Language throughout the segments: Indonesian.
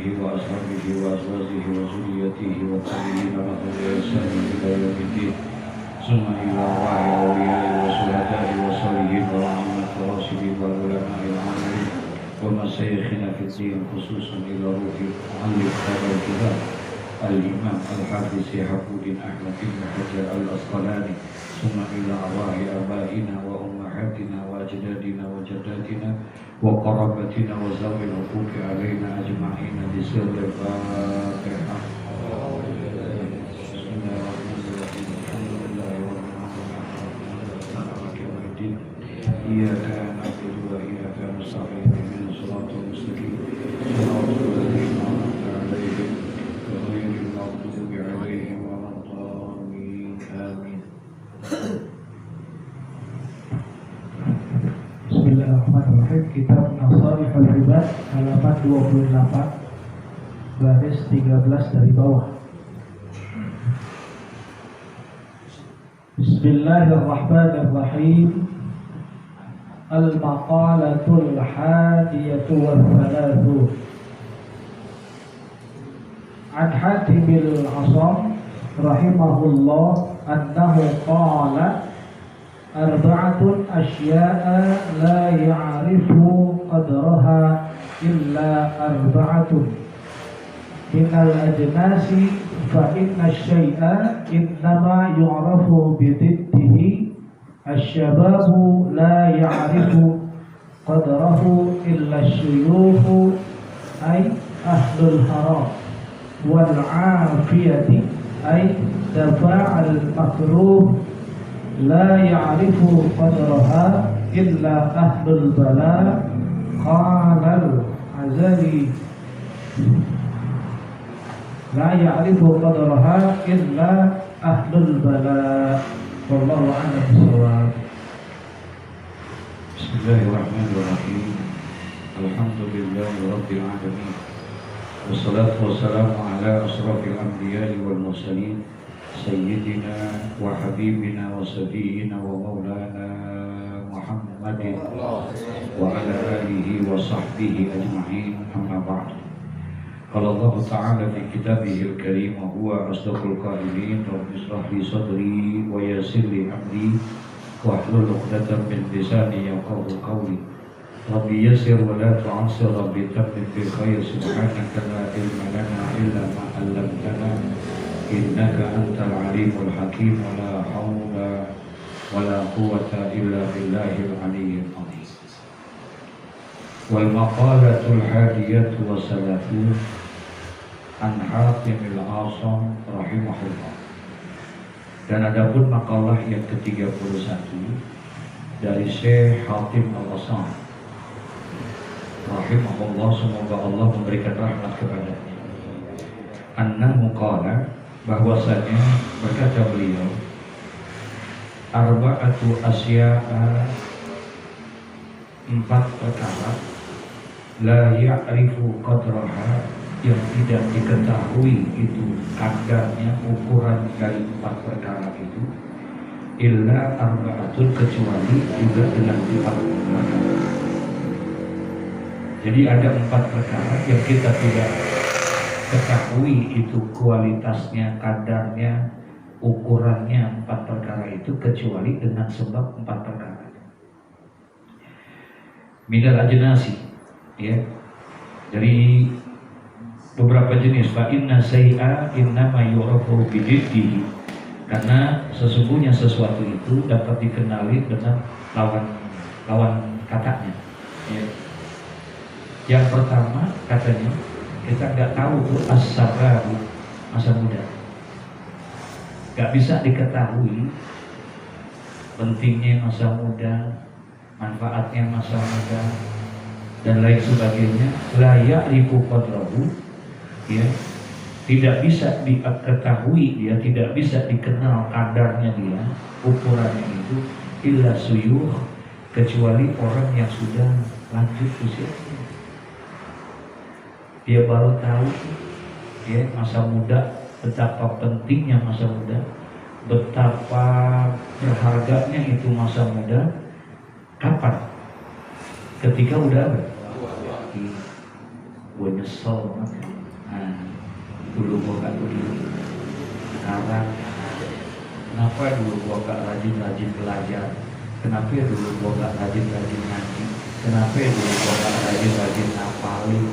آله وأصحابه وأزواجه وذريته والتابعين لهم بإحسان إلى يوم الدين ثم إلى أرواح الأولياء والشهداء والصالحين والأئمة الراشدين والعلماء العاملين ومشايخنا في الدين خصوصا إلى روح مؤلف هذا الكتاب الإمام الحافظ شهاب الدين أحمد بن حجر الأسقلاني ثم إلى أرواح آبائنا وأمهاتنا وأجدادنا وجداتنا وقرابتنا وذوي الحقوق علينا أجمعين بسر الفاتحة. بسم الله الرحمن الرحيم. الحمد لله رب العالمين. إياك نعبد وإياك نستعين اهدنا الصراط المستقيم صراط الذين أنعمت عليهم غير المغضوب عليهم ولا الضالين آمين. Bismillahirrahmanirrahim. Kitab Nasarihul Ibad halaman 28 baris 13 dari bawah. Bismillahirrahmanirrahim. Al-maqalatul hadiyatu wal thalathun. An Hatim al-Asam rahimahullah annahu qala arba'atun asya'a la ya'rifu qadraha illa arba'atun minal ajnasi fa inna syai'a innama yu'rafu bididdihi asyababu la ya'rifu qadrahu illa syuyukhu ay ahlul haram wal 'afiyati ay dafa'al makruh لا يعرف قدرها إلا أهل البلاء قال العزلي لا يعرف قدرها إلا أهل البلاء والله أعلم بالصواب. بسم الله الرحمن الرحيم. الحمد لله رب العالمين والصلاة والسلام على أشرف الأنبياء والمرسلين سيدنا وحبيبنا وصفينا ومولانا محمد وعلى آله وصحبه أجمعين أما بعد. قال الله تعالى في كتابه الكريم وهو أصدق القائلين رب اشرح لي صدري ويسر لي أمري واحلل عقدة من لساني يفقهوا قولي رب يسر ولا تعسر رب تمم بالخير سبحانك لا علم لنا إلا ما علمتنا إنك أنت العليم الحكيم ولا حول ولا قوة إلا بالله العلي العظيم. والمقالة الحادية والثلاثون عن حاتم العاصم رحمه الله. Dan adapun makalah yang ke-31 dari Syekh Hatim Al-Asam rahimahullah, semoga Allah memberikan rahmat kepadanya. Annahu qala, bahwasanya berkata beliau, arba'atu asya'a, 4 perkara, la ya'rifu qadraha, yang tidak diketahui itu kadarnya, ukuran dari 4 perkara itu, illa arba'atun, kecuali juga dengan 4 perkara. Jadi ada 4 perkara yang kita tidak ketahui itu kualitasnya, kadarnya, ukurannya 4 perkara itu, kecuali dengan sebab 4 perkara. Minal ajnasi, ya, dari beberapa jenis. Fa inna say'a innama yu'rafu bididdihi, karena sesungguhnya sesuatu itu dapat dikenali dengan lawan katanya, ya. Yang pertama katanya, kita nggak tahu tuh as-sababu, masa muda. Nggak bisa diketahui pentingnya masa muda, manfaatnya masa muda, dan lain sebagainya. La ya'rifu qadrahu, ya, tidak bisa diketahui, dia tidak bisa dikenal kadarnya dia, ukurannya itu, illa suyuh, kecuali orang yang sudah lanjut usianya. Dia baru tahu, ya, masa muda, betapa pentingnya masa muda, betapa berharganya itu masa muda. Kapan? Ketika udah gue nyesel banget. dulu gua gak begitu. Sekarang kenapa dulu gua gak rajin-rajin belajar? Kenapa dulu gua gak rajin-rajin ngaji? Kenapa dulu gua gak rajin-rajin ngapalin?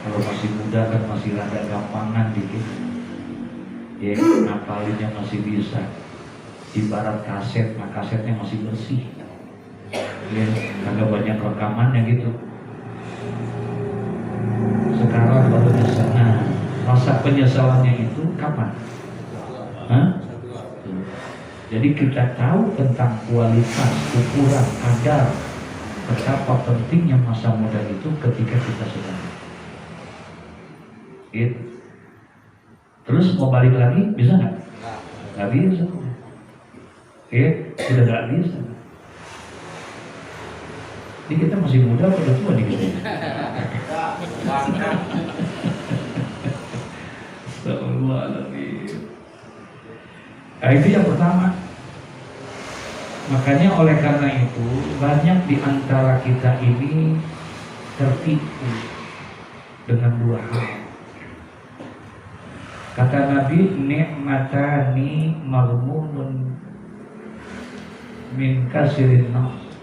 Kalau masih muda kan masih rada gampangan dikit. Ya, ngapalinnya masih bisa. Ibarat kaset, nah kasetnya masih bersih. Ya, agak banyak rekamannya gitu. Sekarang baru nyesal. Nah, rasa penyesalannya itu kapan? Hah? Jadi kita tahu tentang kualitas, ukuran, kadar betapa pentingnya masa muda itu ketika kita sedang. Gitu. Terus mau balik lagi bisa nggak? Nggak bisa. Sudah nggak bisa. Ini kita masih muda atau udah tua nih kita? Nah, itu yang pertama. Makanya oleh karena itu banyak di antara kita ini tertipu dengan dua hal. Kata Nabi, ni'matani maghmunun min kasirin nafs.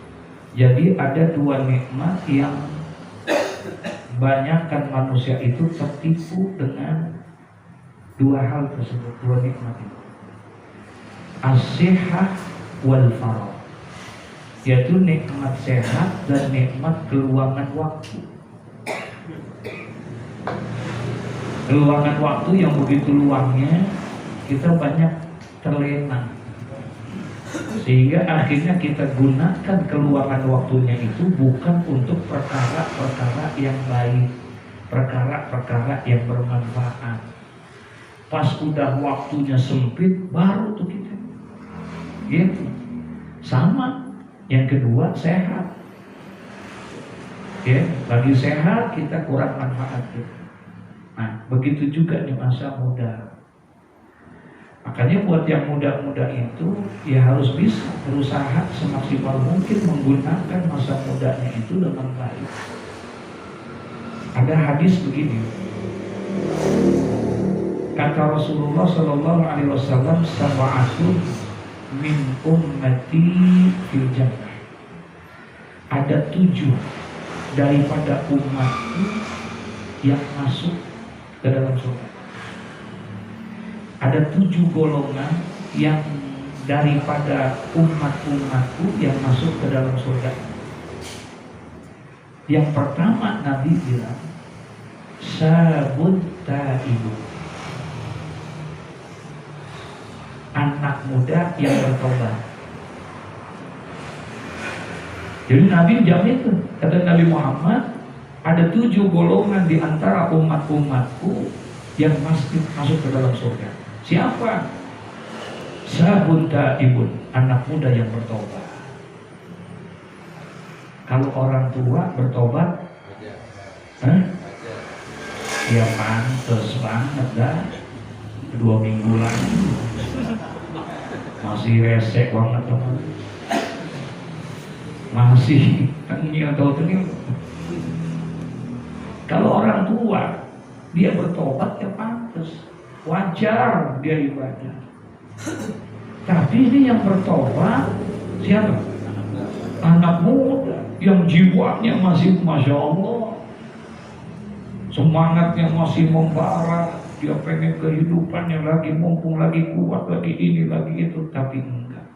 Jadi ada dua nikmat yang banyakkan manusia itu tertipu dengan dua hal tersebut, dua nikmat itu. As-sihah wal faragh, yaitu nikmat sehat dan nikmat keluangan waktu. Keluangan waktu yang begitu luangnya, kita banyak terlena, sehingga akhirnya kita gunakan keluangan waktunya itu bukan untuk perkara-perkara yang baik, perkara-perkara yang bermanfaat. Pas udah waktunya sempit, baru tuh kita gitu. Sama. Yang kedua, sehat. Ya, lagi sehat kita kurang manfaat gitu. Nah, begitu juga di masa muda. Makanya buat yang muda-muda itu ya harus bisa berusaha semaksimal mungkin menggunakan masa mudanya itu dengan baik. Ada hadis begini. Kata Rasulullah Shallallahu Alaihi Wasallam, sab'atun min ummati fil jannah. Ada 7 daripada umatku yang masuk ke dalam surga. Ada 7 golongan yang daripada umat-umatku yang masuk ke dalam surga. Yang pertama Nabi bilang, sabun ta'ibu, anak muda yang bertobat. Jadi Nabi jamin itu, kata Nabi Muhammad, ada 7 golongan di antara umat-umatku yang masuk ke dalam surga. Siapa? Sabun ta'ibun, anak muda yang bertobat. Kalau orang tua bertobat, ya pantes banget dah. 2 minggu lagi masih resek banget teman. Masih tengil. Kalau orang tua dia bertobat ya pantas, wajar dia ibadah. Tapi ini yang bertobat siapa? Anak muda yang jiwanya masih Masya Allah, semangatnya masih membara, dia pengen kehidupannya lagi, mumpung lagi kuat, lagi ini, lagi itu. Tapi enggak,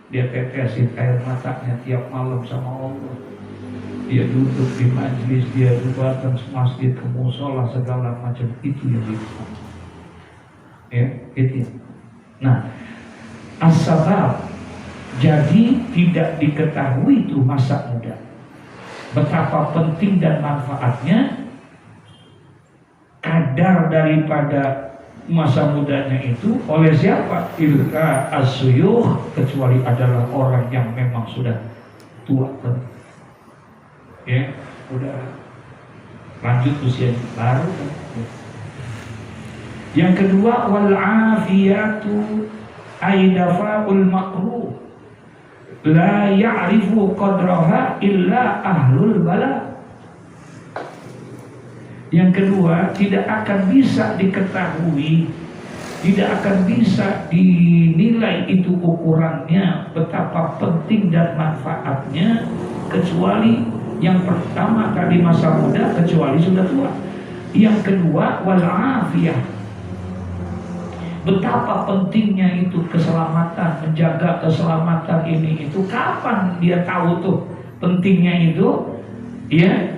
dia tetesin air matanya tiap malam sama Allah. Dia duduk di majlis, dia datang ke masjid, ke musola, segala macam. Itu yang dibuat. Ya, itu. Nah, as-sabab, jadi tidak diketahui itu masa muda, betapa penting dan manfaatnya. Kadar daripada masa mudanya itu oleh siapa? Ilka as-suyuh, kecuali adalah orang yang memang sudah tua, ya, udah lanjut usia baru. Yang kedua, wal afiyatu aidafa'ul makruh, la ya'rifu qadraha illa ahlul bala. Yang kedua, tidak akan bisa diketahui, tidak akan bisa dinilai itu ukurannya betapa penting dan manfaatnya, kecuali yang pertama tadi masa muda, kecuali sudah tua. Yang kedua, wal afiyah, betapa pentingnya itu keselamatan, menjaga keselamatan ini itu. Kapan dia tahu tuh pentingnya itu? Ya,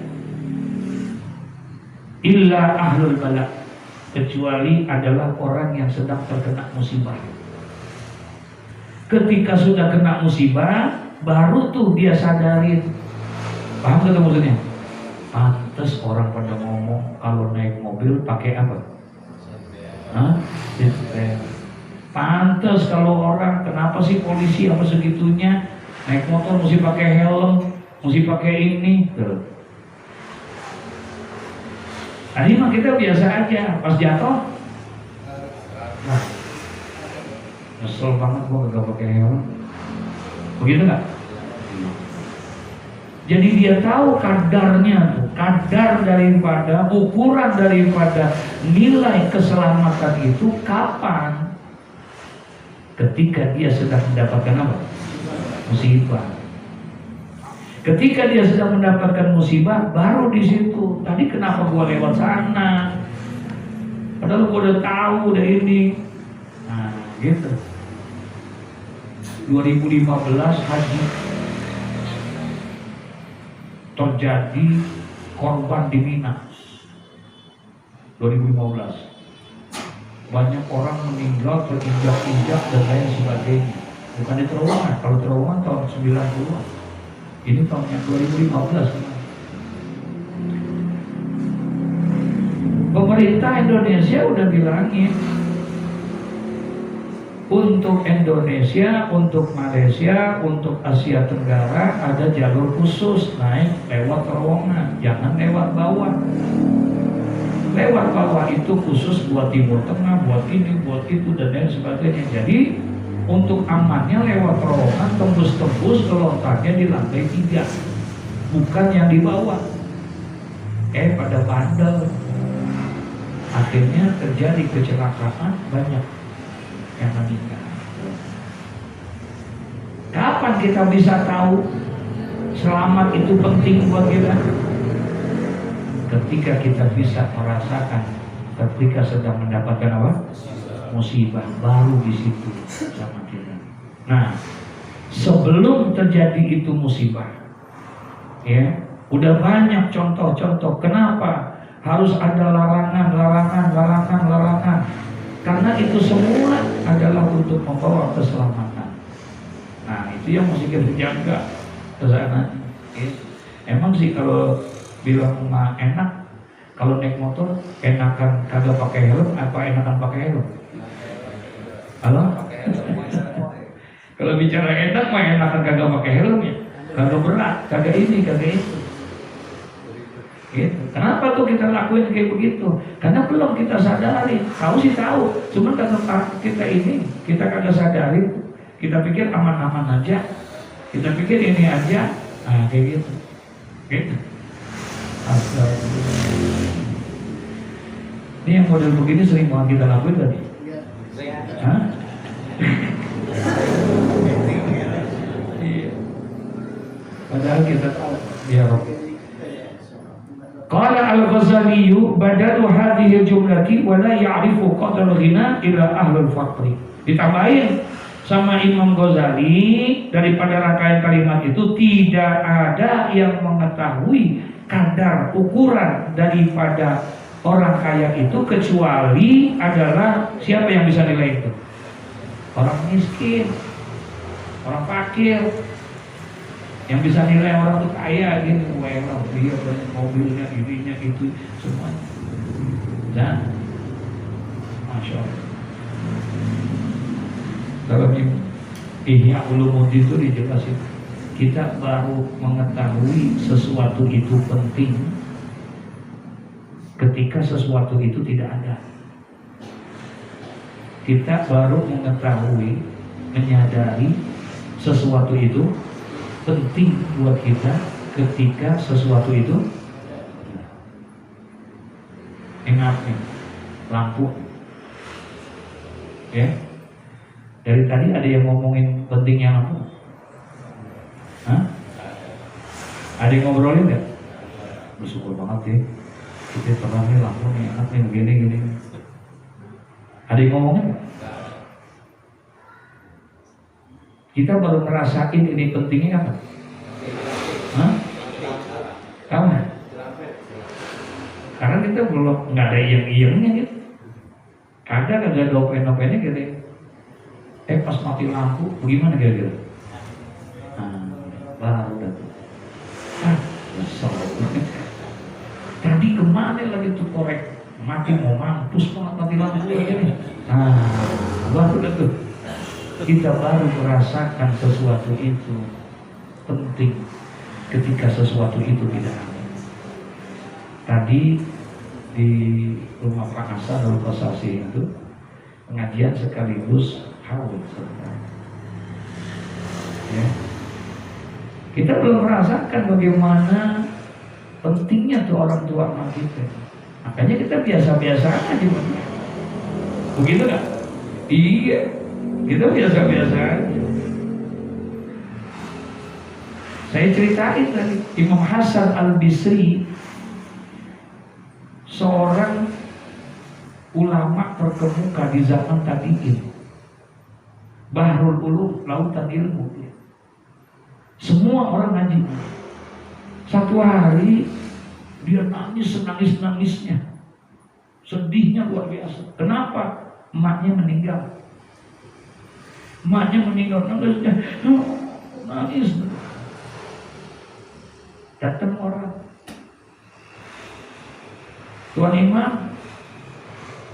illa ahlul bala, kecuali adalah orang yang sedang terkena musibah. Ketika sudah kena musibah, baru tuh dia sadarin. Paham gak maksudnya? Pantes orang pada ngomong kalau naik mobil pakai apa? Hah? Pantes kalau orang, kenapa sih polisi apa segitunya naik motor mesti pakai helm, mesti pakai ini tuh. Tadi mah kita biasa aja, pas jatuh, nah, nyesel banget gua gak pakai helm, begitu nggak? Jadi dia tahu kadarnya tuh, kadar daripada, ukuran daripada nilai keselamatan itu kapan? Ketika dia sedang mendapatkan apa? Musibah. Ketika dia sedang mendapatkan musibah, baru di situ. Tadi kenapa gua lewat sana? Padahal gua udah tahu udah ini. Nah, gitu. 2015 haji terjadi korban di Mina. 2015. Banyak orang meninggal terinjak-injak dan lain sebagainya. Bukan di terowongan. Kalau terowongan tahun 90-an. Ini tahunnya 2015. Pemerintah Indonesia udah bilangin, untuk Indonesia, untuk Malaysia, untuk Asia Tenggara ada jalur khusus naik lewat terowongan, jangan lewat bawah. Lewat bawah itu khusus buat Timur Tengah, buat ini, buat itu dan lain sebagainya. Jadi untuk amannya lewat terowongan, tembus-tembus kelontarnya di lantai 3, bukan yang di bawah. Pada bandel, akhirnya terjadi kecelakaan, banyak yang meninggal. Kapan kita bisa tahu selamat itu penting buat kita? Ketika kita bisa merasakan, ketika sedang mendapatkan apa? Musibah, baru di situ sama kita. Nah, sebelum terjadi itu musibah, ya, udah banyak contoh-contoh. Kenapa harus ada larangan? Karena itu semua adalah untuk membawa keselamatan. Nah, itu yang mesti kita jaga ke sana. Ya. Emang sih kalau bilang mah enak, kalau naik motor enakan kagak pakai helm apa enakan pakai helm? Halo? Kalau bicara enak mah enakan kagak pakai helm ya. Kagak berat, kagak ini, kagak itu. Gitu. Kenapa tuh kita lakuin kayak begitu? Karena belum kita sadari. Tahu sih tahu, cuman karena kita ini kita kagak sadari. Kita pikir aman-aman aja. Kita pikir ini aja. Nah, kayak gitu. Gitu. Ini yang model begini sering banget kita lakuin tadi. Hah? Iya. Padahal kita tahu dia roh. Qala al-Ghazali badalu hadhihi jumlati wa la ya'rifu qadra ghina ila ahlul faqri. Ditambahin sama Imam Ghazali daripada rangkaian kalimat itu, tidak ada yang mengetahui kadar ukuran daripada orang kaya itu kecuali adalah siapa yang bisa nilai itu? Orang miskin, orang fakir. Yang bisa nilai orang itu kaya gini, wah dia banyak mobilnya, ininya itu semuanya. Dan Masya Allah, dalam Ihya Ulumuddin itu dijelasin, kita baru mengetahui sesuatu itu penting ketika sesuatu itu tidak ada. Kita baru mengetahui, menyadari sesuatu itu penting buat kita ketika sesuatu itu. ingat nih lampu. Ya, dari tadi ada yang ngomongin pentingnya lampu. Hah? Ada yang ngobrolin nggak? Bersyukur banget ya. Kita pernah nih lampu nih enak nih gini. Ada yang ngomongin nggak? Kita baru ngerasain ini pentingnya apa? Hah? Kamu? Karena kita belum nggak ada iyeng-iyengnya gitu. Kagak ada open-opennya gitu. Pas mati lampu, bagaimana kira-kira? Baru dah tuh. Besar. Tadi kemana lagi tuh korek? Mati mau mampus banget mati lampu ini. Baru dah tuh. Kita baru merasakan sesuatu itu penting ketika sesuatu itu tidak ada. Tadi di rumah Pak Asa Darul Qasasi itu pengajian sekaligus haul sebenarnya. Ya. Kita belum merasakan bagaimana pentingnya tuh orang tua kita. Makanya kita biasa-biasa aja. Begitu nggak? Iya, kita biasa-biasa aja. Saya ceritain tadi Imam Hasan Al-Bisri, seorang ulama terkemuka di zaman tabi'in, Bahrul Ulum, lautan ilmu. Semua orang ngaji. Satu hari dia nangis senangis-nangisnya, sedihnya luar biasa. Kenapa? Emaknya meninggal. Nangisnya, nangis. Datang orang, Tuan Imam,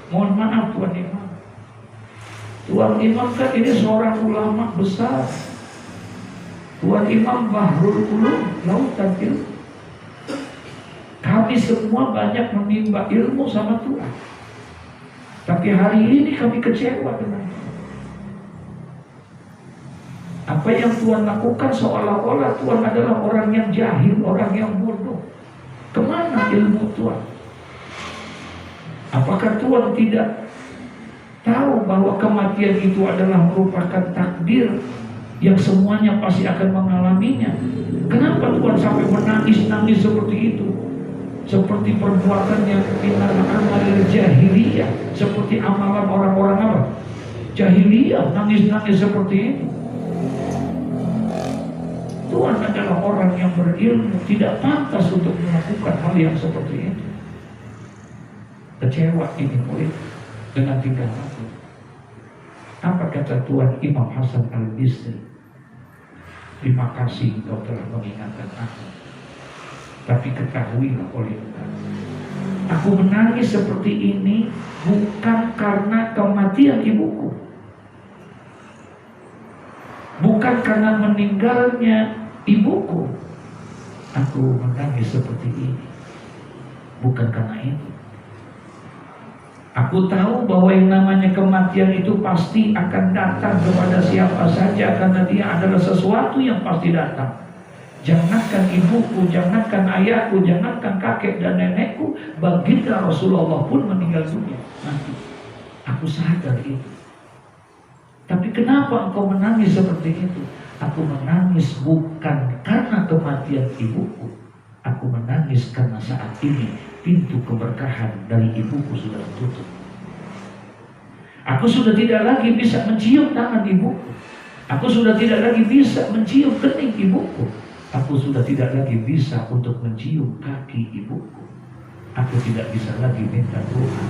mohon maaf Tuan Imam. Tuan Imam kan ini seorang ulama besar. Tuan Imam Bahrul Ulum, lautan ilmu. Kami semua banyak menimba ilmu sama Tuhan. Tapi hari ini kami kecewa dengan apa yang Tuhan lakukan, seolah-olah Tuhan adalah orang yang jahil, orang yang bodoh. Kemana ilmu Tuhan? Apakah Tuhan tidak tahu bahwa kematian itu adalah merupakan takdir yang semuanya pasti akan mengalaminya? Kenapa Tuhan sampai menangis-nangis seperti itu? Seperti perbuatan yang minal amal jahiliyah, seperti amalan orang-orang apa? Jahiliyah, nangis-nangis seperti itu. Tuhan adalah orang yang berilmu, tidak pantas untuk melakukan hal yang seperti itu. Kecewa ini murid dengan tingkah laku. Apa kata Tuhan Imam Hasan Al-Bisri? Terima kasih kau telah mengingatkan aku. Tapi ketahuilah oleh Tuhan, aku menangis seperti ini bukan karena kematian ibuku, bukan karena meninggalnya ibuku. Aku menangis seperti ini bukan karena itu. Aku tahu bahwa yang namanya kematian itu pasti akan datang kepada siapa saja, karena dia adalah sesuatu yang pasti datang. Jangankan ibuku, jangankan ayahku, jangankan kakek dan nenekku, baginda Rasulullah pun meninggal dunia nanti. Aku sadar itu. Tapi kenapa engkau menangis seperti itu? Aku menangis bukan karena kematian ibuku. Aku menangis karena saat ini pintu keberkahan dari ibuku sudah tertutup. Aku sudah tidak lagi bisa mencium tangan ibuku. Aku sudah tidak lagi bisa mencium kening ibuku. Aku sudah tidak lagi bisa untuk mencium kaki ibuku. Aku tidak bisa lagi minta doa.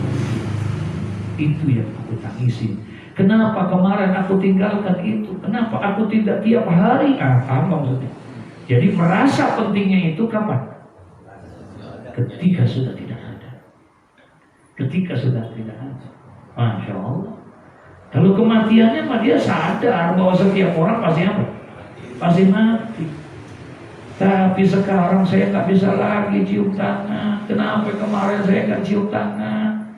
Itu yang aku tangisi. Kenapa kemarin aku tinggalkan itu? Kenapa aku tidak tiap hari? Apa maksudnya? Jadi merasa pentingnya itu kapan? Ketika sudah tidak ada. Ketika sudah tidak ada. Masya Allah. Kalau kematiannya mah dia sadar bahwa setiap orang pasti apa? Pasti mati. Tapi sekarang saya nggak bisa lagi cium tangan. Kenapa kemarin saya nggak cium tangan?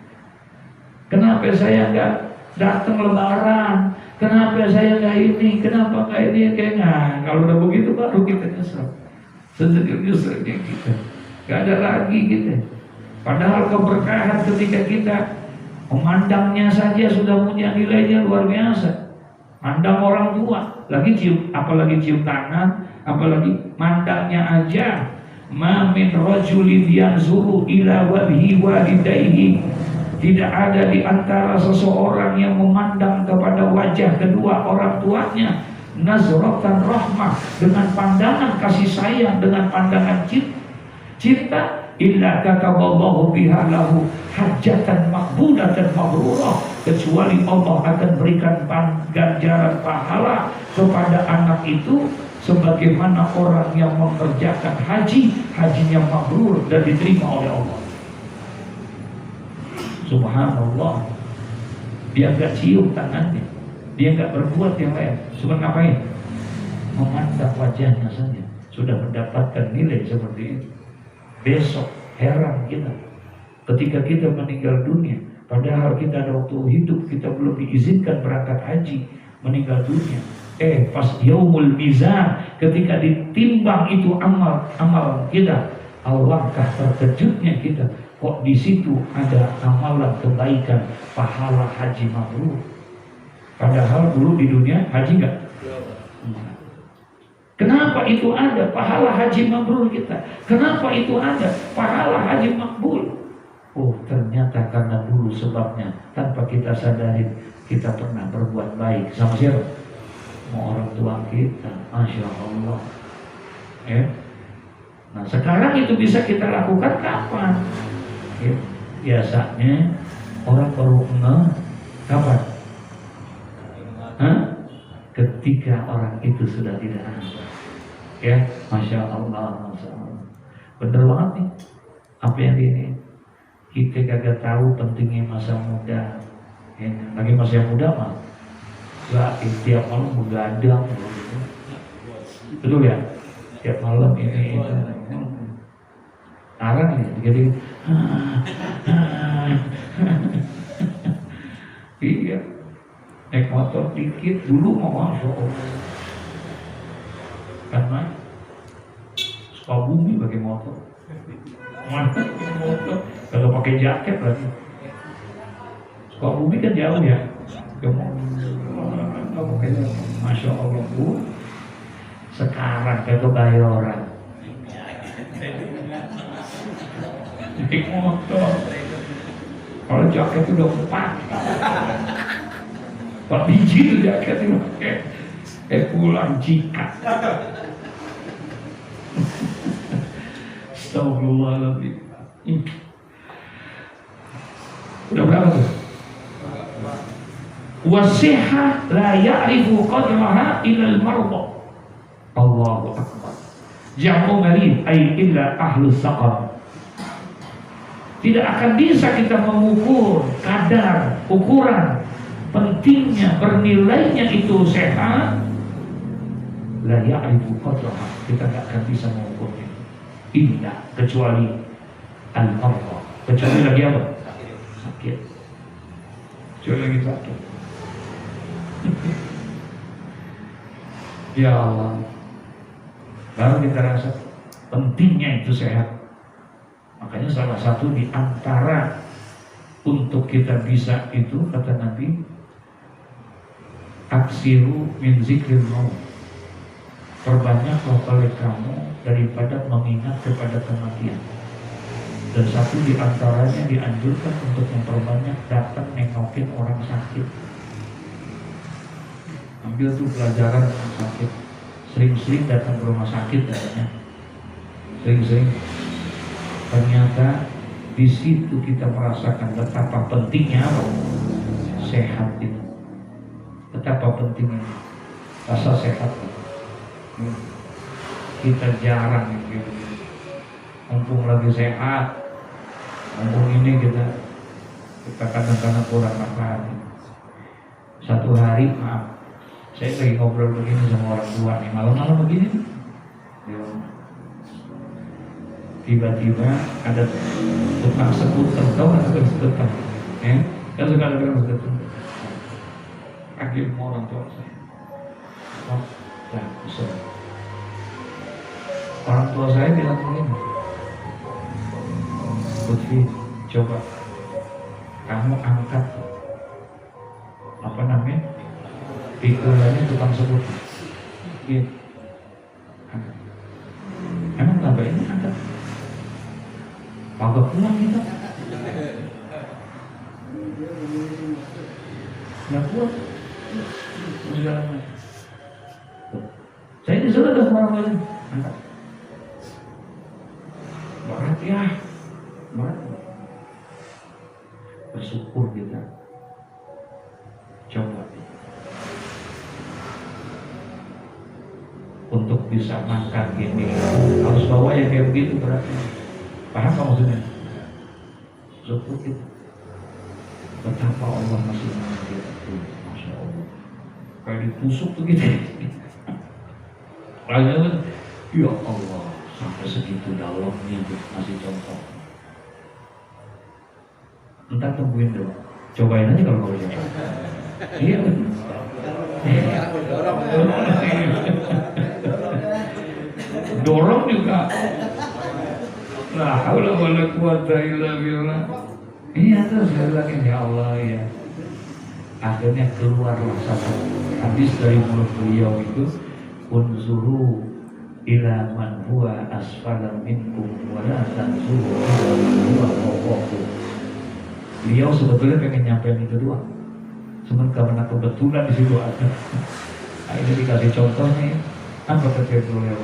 Kenapa saya nggak datang lebaran? Kenapa saya nggak ini? Kenapa nggak ini? Kayaknya kalau udah begitu baru kita nyesel. Sejujurnya kita nggak ada lagi gitu. Padahal keberkahan ketika kita memandangnya saja sudah punya nilainya luar biasa. Mandang orang tua, lagi cium, apalagi cium tangan, apalagi mandangnya aja. Ma min rajulin yanzuru ila wajhi walidayhi. Tidak ada di antara seseorang yang memandang kepada wajah kedua orang tuanya nazratan rahmah, dengan pandangan kasih sayang, dengan pandangan cinta, illa kataballahu biha lahu hajatan maqbulatan mabrurah, kecuali Allah akan berikan ganjaran pahala kepada anak itu sebagaimana orang yang mengerjakan hajinya mabrur dan diterima oleh Allah. Subhanallah. Dia enggak cium tangannya, dia enggak berbuat yang lain, cuma ngapain? Memandang wajahnya saja sudah mendapatkan nilai seperti itu. Besok heran kita ketika kita meninggal dunia, padahal kita ada waktu hidup kita belum diizinkan berangkat haji, meninggal dunia. Pas yaumul mizan, ketika ditimbang itu amal kita, alangkah terkejutnya kita, kok di situ ada amalan kebaikan, pahala haji mabrur. Padahal dulu di dunia haji enggak. Kenapa itu ada pahala haji mabrur kita? Kenapa itu ada pahala haji makbul? Oh, ternyata karena dulu sebabnya tanpa kita sadari kita pernah berbuat baik sama siapa? Sama orang tua kita. Masya Allah. Ya. Nah, sekarang itu bisa kita lakukan kapan? Ya. Biasanya orang baru kapan? Ketika orang itu sudah tidak ada. Ya, Masya Allah, Masya Allah. Bener banget nih apa yang ini. Kita kagak tahu pentingnya masa muda. Ya, lagi masa muda mah gak tiap malam begadang. Betul ya? Tiap malam ini itu. Arang nih, jadi iya. Naik motor dikit dulu mau masuk, karena Sukabumi pakai motor, kalau pakai jaket lagi. Sukabumi kan jauh ya, Masya Allah Bu. Sekarang kalau kayak orang naik motor, kalau jaket itu udah 4 biji jaket itu pulang jika. Astagfirullahaladzim. Udah berapa tuh? Wasihah la ya'rifu qadraha ilal marba. Allahu Akbar. Jamu marid ay illa ahlus saqam. Tidak akan bisa kita mengukur kadar, ukuran pentingnya, bernilainya itu sehat. La ya'rifu qadraha, kita tidak akan bisa mengukurnya. Illa, kecuali al-marba, kecuali lagi apa? Sakit. Kecuali lagi sakit. Ya Allah, baru kita rasa pentingnya itu sehat. Makanya salah satu di antara untuk kita bisa itu, kata Nabi, aksiru min zikril maut, perbanyaklah oleh kamu daripada mengingat kepada kematian. Dan satu di antaranya dianjurkan untuk memperbanyak datang nengokin orang sakit. Ambil tuh pelajaran orang sakit, sering-sering datang ke rumah sakit katanya, sering-sering. Ternyata di situ kita merasakan betapa pentingnya sehat itu, betapa pentingnya rasa sehat. Kita jarang gitu. Mumpung lagi sehat, mumpung ini kita kadang-kadang kurang makan. Satu hari, maaf, saya lagi ngobrol begini sama orang tua nih, malam-malam begini nih. Tiba-tiba ada tukang skuter, tahu nggak tukang skuter? Ya, kan suka ada tukang skuter. Panggil orang tua saya. Oh, ya, bisa. Orang tua saya bilang begini, Lutfi, coba kamu angkat apa namanya pikulannya tukang sebut. Iya. Emang nggak ini angkat? Kagak pulang kita. Nggak kuat. Saya disuruh ke kemana-mana. Angkat. Berat ya. Berat. Bersyukur kita. Coba. Untuk bisa makan gini harus bawa yang kayak begitu beratnya. Paham kamu maksudnya? Syukur kita. Betapa Allah masih mengajar itu, Masya Allah. Kayak ditusuk tuh gitu. Lalu, ya Allah, sampai segitu dalamnya masih contoh. Entar tungguin dulu. Cobain aja kalau mau coba. Iya kan? Dorong juga. La haula wala quwata illa billah. Iya terus saya lagi ya Allah ya. Akhirnya keluarlah satu hadis dari mulut beliau itu, unzuru ila man huwa asfala minkum wa la tanzuru ila man huwa fawqakum. Beliau sebetulnya pengen nyampein itu doang. Cuman karena kebetulan di situ ada. Nah, ini dikasih contohnya apa kata beliau?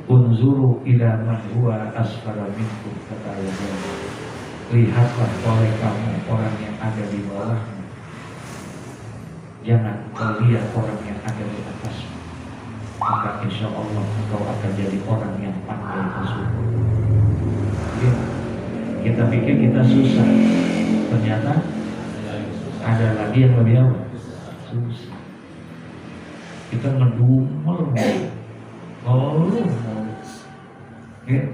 Unzuru ila man huwa asfala minkum, kata Allah. Lihatlah oleh kamu orang yang ada di bawah. Jangan kau lihat orang yang ada di atas. Maka insya Allah engkau akan jadi orang yang pandai bersyukur. Ya. Kita pikir kita susah, ternyata ada lagi yang lebih apa? Susah. Kita ngedumel, ya.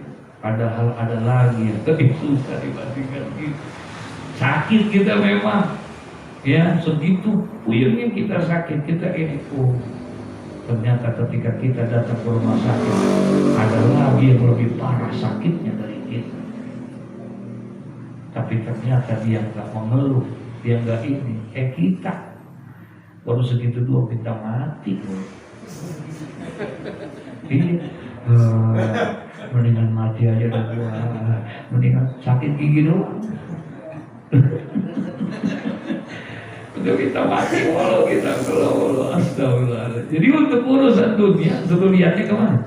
Padahal ada lagi yang lebih susah dibandingkan kita. Sakit kita memang, ya segitu puyengnya kita sakit, kita ini ternyata ketika kita datang ke rumah sakit ada lagi yang lebih parah sakitnya dari kita. Tapi ternyata dia nggak mengeluh, dia nggak ini, kita baru segitu doang kita mati. Ini mendingan mati aja dah gua, mendingan sakit gigi doang. Udah kita mati walau kita kalau astagfirullah. Jadi untuk urusan dunia lihatnya kemana?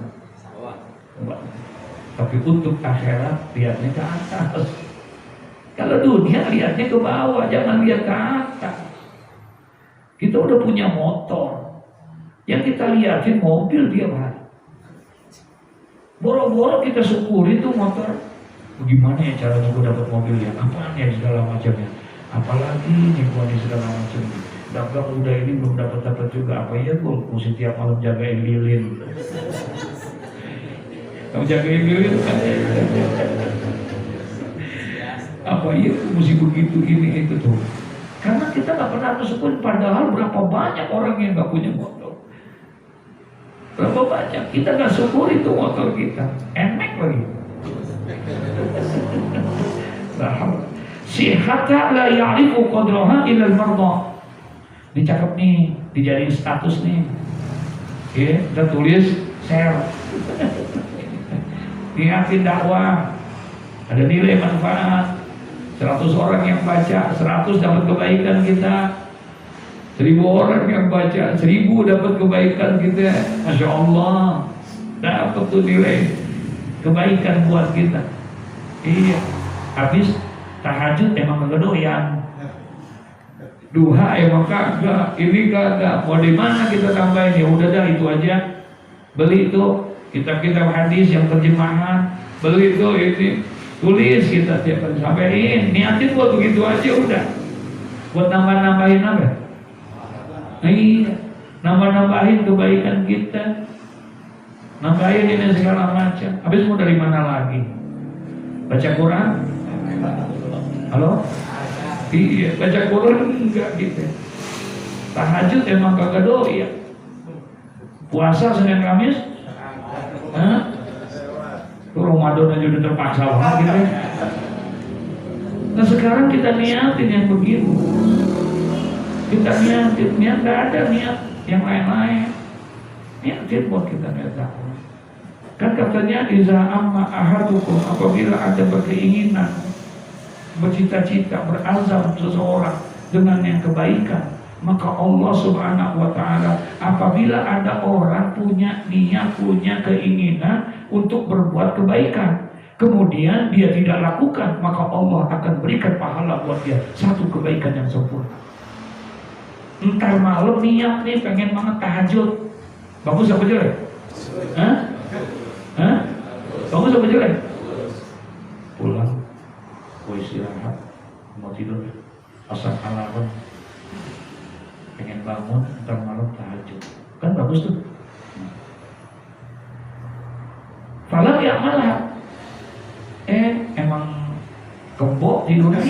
Tapi untuk akhirat lihatnya ke atas. Kalau dunia lihatnya ke bawah, jangan lihat ke atas. Kita udah punya motor, yang kita lihatin mobil tiap hari. Boro-boro kita syukuri itu motor. Bagaimana ya caranya gue dapat mobil ya? Apaan ya segala macamnya? Apalagi nih gua nih segala macam. Dagang udah ini belum dapat juga. Apa ya gua mesti tiap malam jagain lilin. Kamu jagain lilin kan? Apa iya mesti begitu ini itu tuh. Karena kita nggak pernah bersyukur, padahal berapa banyak orang yang nggak punya motor. Berapa banyak kita nggak syukur itu motor kita, emek lagi. Sihata la ya'rifu qadraha illa al-marda. Dicakap nih, dijadiin status nih. Ya, kita tulis share. Niatin dakwah. Ada nilai manfaat. 100 orang yang baca, 100 dapat kebaikan kita. 1000 orang yang baca, 1000 dapat kebaikan kita. Masya Allah, dapat tuh nilai kebaikan buat kita. Iya, habis tahajud emang kagak doyan, duha emang kagak, ini kagak. Mau di mana kita tambahin? Ya udah dah itu aja. Beli itu kitab-kitab hadis yang terjemahan, beli itu ini. Tulis kita tiap kali sampein, niatin buat begitu aja udah. Buat nambah-nambahin apa? Iya, nambah-nambahin kebaikan kita. Nambahin ini segala macam. Habis mau dari mana lagi? Baca Quran? Halo? Iya, baca Quran enggak gitu. Tahajud emang kagak doyan. Puasa Senin Kamis? Hah? Ramadan aja udah terpaksa banget gitu. Nah sekarang kita niatin yang begitu. Kita niatin, nggak ada niat yang lain-lain. Niatin buat kita niat dakwah. Kan katanya iza amma ahadukum, apabila ada berkeinginan, bercita-cita, berazam seseorang dengan yang kebaikan, maka Allah Subhanahu wa ta'ala, apabila ada orang punya niat, punya keinginan untuk berbuat kebaikan, kemudian dia tidak lakukan, maka Allah akan berikan pahala buat dia satu kebaikan yang sempurna. Entar malam niat nih pengen banget tahajud, bagus apa jelek? Bagus apa jelek? Pulang, mau istirahat, mau tidur, pasang alarm, pengen bangun, entar malam tahajud, kan bagus tuh. Falah ya malah, emang kebok tidurnya.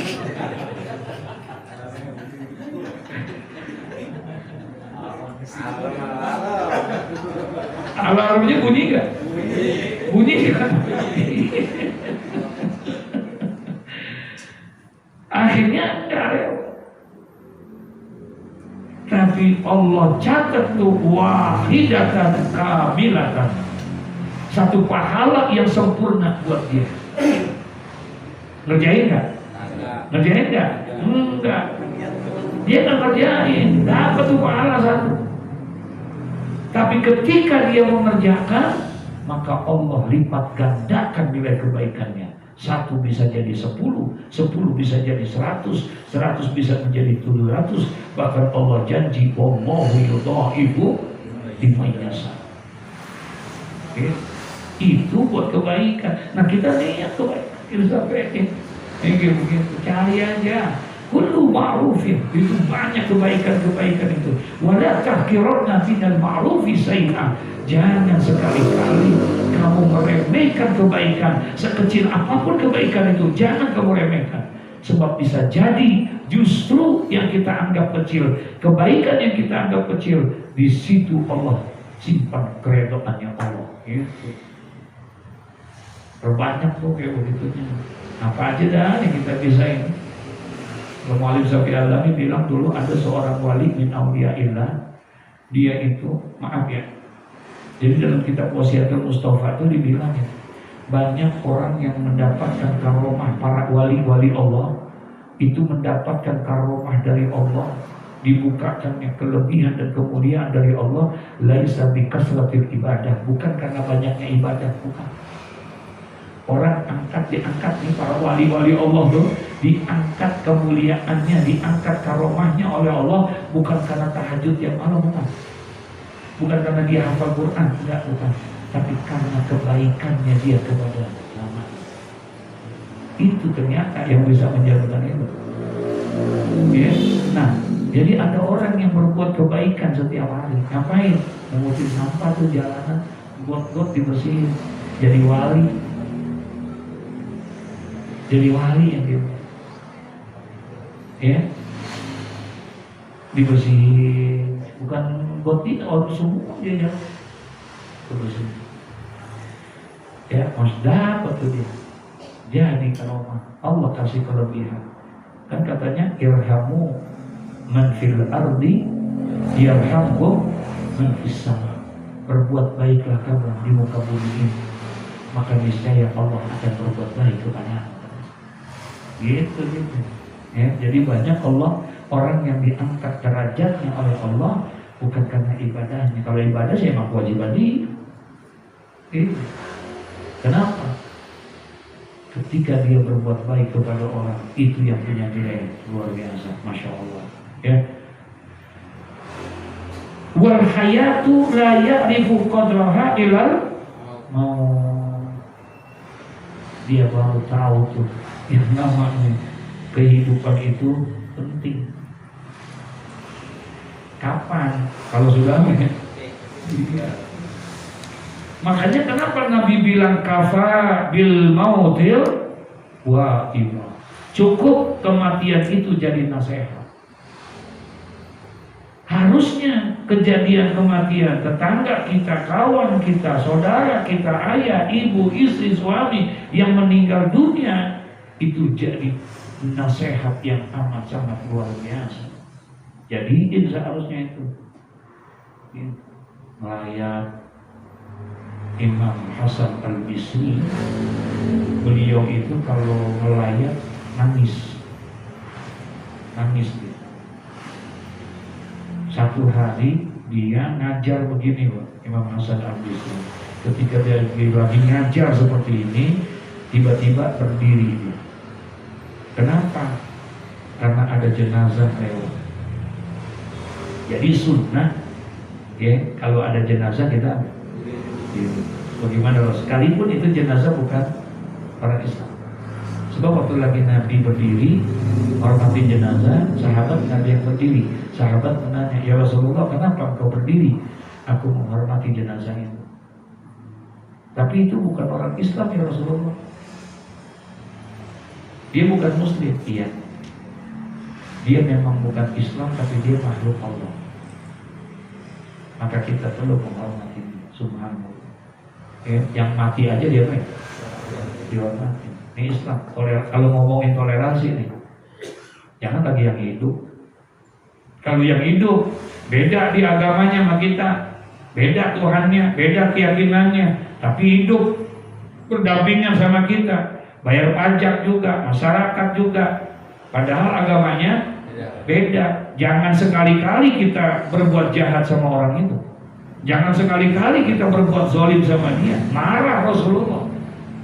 Alarmnya bunyi gak? Bunyi kan? Akhirnya enggak. Tapi Allah catat tuh wahidatan kamilatan, satu pahala yang sempurna buat dia. Ngerjain gak? Ngerjain gak? Enggak. Dia kan ngerjain, dapat tuh pahala satu. Tapi ketika dia mengerjakan, maka Allah lipat gandakan nilai kebaikannya. 1 bisa jadi 10, 10 bisa jadi 100, 100 bisa menjadi 700. Bahkan Allah janji, wallahu yudha'ifu liman yasha. Itu buat kebaikan. Nah kita niat kebaikan, kita sampaikan. Begitu, cari aja. Kullu ma'rufin, itu banyak kebaikan-kebaikan itu. Wala tahqiranna minal ma'rufi syai'an. Jangan sekali-kali kamu meremehkan kebaikan, sekecil apapun kebaikan itu, jangan kamu remehkan. Sebab bisa jadi justru yang kita anggap kecil, kebaikan yang kita anggap kecil, di situ Allah simpan keredoannya Allah. Gitu. Terbanyak tuh kayak begitunya. Apa aja dah yang kita bisa ini. Mu'allim Syafi'i Al-Alami bilang dulu ada seorang wali min awliyaillah, dia itu, maaf ya, jadi dalam kitab Wasiatul Mustafa itu dibilang ya, banyak orang yang mendapatkan karomah, para wali-wali Allah itu mendapatkan karomah dari Allah, dibukakannya kelebihan dan kemuliaan dari Allah, laisa bikasratil ibadah, bukan karena banyaknya ibadah, bukan. Orang diangkat nih, para wali-wali Allah tuh diangkat kemuliaannya, diangkat karomahnya oleh Allah, bukan karena tahajud yang malam, bukan karena dia hafal Quran, enggak, bukan, tapi karena kebaikannya dia kepada ulama. Itu ternyata yang bisa menjatuhkan itu. Ya. Nah, jadi ada orang yang berbuat kebaikan setiap hari. Ngapain? Mengutin sampah tuh jalanan, got-got dibersihin, jadi wali. Jadi wali yang dia, ya, dibersihin, bukan gotin orang semua dia yang dibersihin, ya, harus dapat tuh dia. Jadi karomah Allah kasih kelebihan, kan katanya irhamu man fil ardi yarhamkum man fis sama. Berbuat baiklah kamu di muka bumi ini, maka niscaya Allah akan berbuat baik kepada gitu. Ya, jadi banyak orang yang diangkat derajatnya oleh Allah bukan karena ibadahnya. Kalau ibadah sih emang kewajiban dia. Gitu. Kenapa? Ketika dia berbuat baik kepada orang, itu yang punya nilai luar biasa, masya Allah. Ya. Wal hayatu la ya'rifu qadraha ilal maut. Dia baru tahu tuh yang namanya kehidupan itu penting. Kapan? Kalau sudah ya. Makanya kenapa Nabi bilang kafa bil mautil wa ima. Cukup kematian itu jadi nasihat. Harusnya kejadian kematian tetangga kita, kawan kita, saudara kita, ayah, ibu, istri, suami yang meninggal dunia itu jadi nasihat yang amat sangat luar biasa. Jadi seharusnya itu melayat Imam Hasan Al-Bisri. Beliau itu kalau melayat nangis gitu. Satu hari dia ngajar begini, Pak, Imam Hasan Al-Bisri. Ketika dia lagi ngajar seperti ini, tiba-tiba berdiri dia. Kenapa? Karena ada jenazah lewat. Jadi sunnah, ya, kalau ada jenazah kita bagaimana loh? Sekalipun itu jenazah bukan orang Islam. Sebab waktu lagi Nabi berdiri hormatin jenazah, sahabat Nabi yang berdiri. Sahabat menanya, ya Rasulullah, kenapa engkau berdiri? Aku menghormati jenazah itu. Tapi itu bukan orang Islam ya Rasulullah. Dia bukan Muslim, iya. Dia memang bukan Islam, tapi dia makhluk Allah. Maka kita perlu menghormati Subhanallah. Yang mati aja dia apa ya? Dihormati. Ini Islam. Kalau ngomongin toleransi nih, jangan lagi yang hidup. Kalau yang hidup beda di agamanya sama kita, beda Tuhannya, beda keyakinannya, tapi hidup berdampingan sama kita, bayar pajak juga, masyarakat juga, padahal agamanya beda. Jangan sekali-kali kita berbuat jahat sama orang itu. Jangan sekali-kali kita berbuat zalim sama dia. Marah Rasulullah.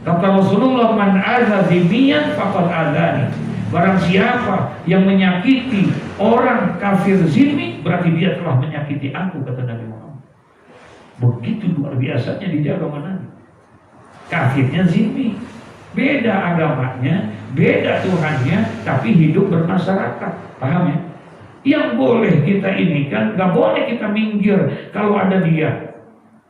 Kata Rasulullah, man adza dzimmiyan faqad adzani. Barang siapa yang menyakiti orang kafir zimmi, berarti dia telah menyakiti aku, kata Nabi Muhammad. Begitu luar biasanya dijaga Nabi. Kafirnya zimmi, beda agamanya, beda Tuhannya, tapi hidup bermasyarakat. Paham ya? Yang boleh kita ini kan, gak boleh kita minggir kalau ada dia.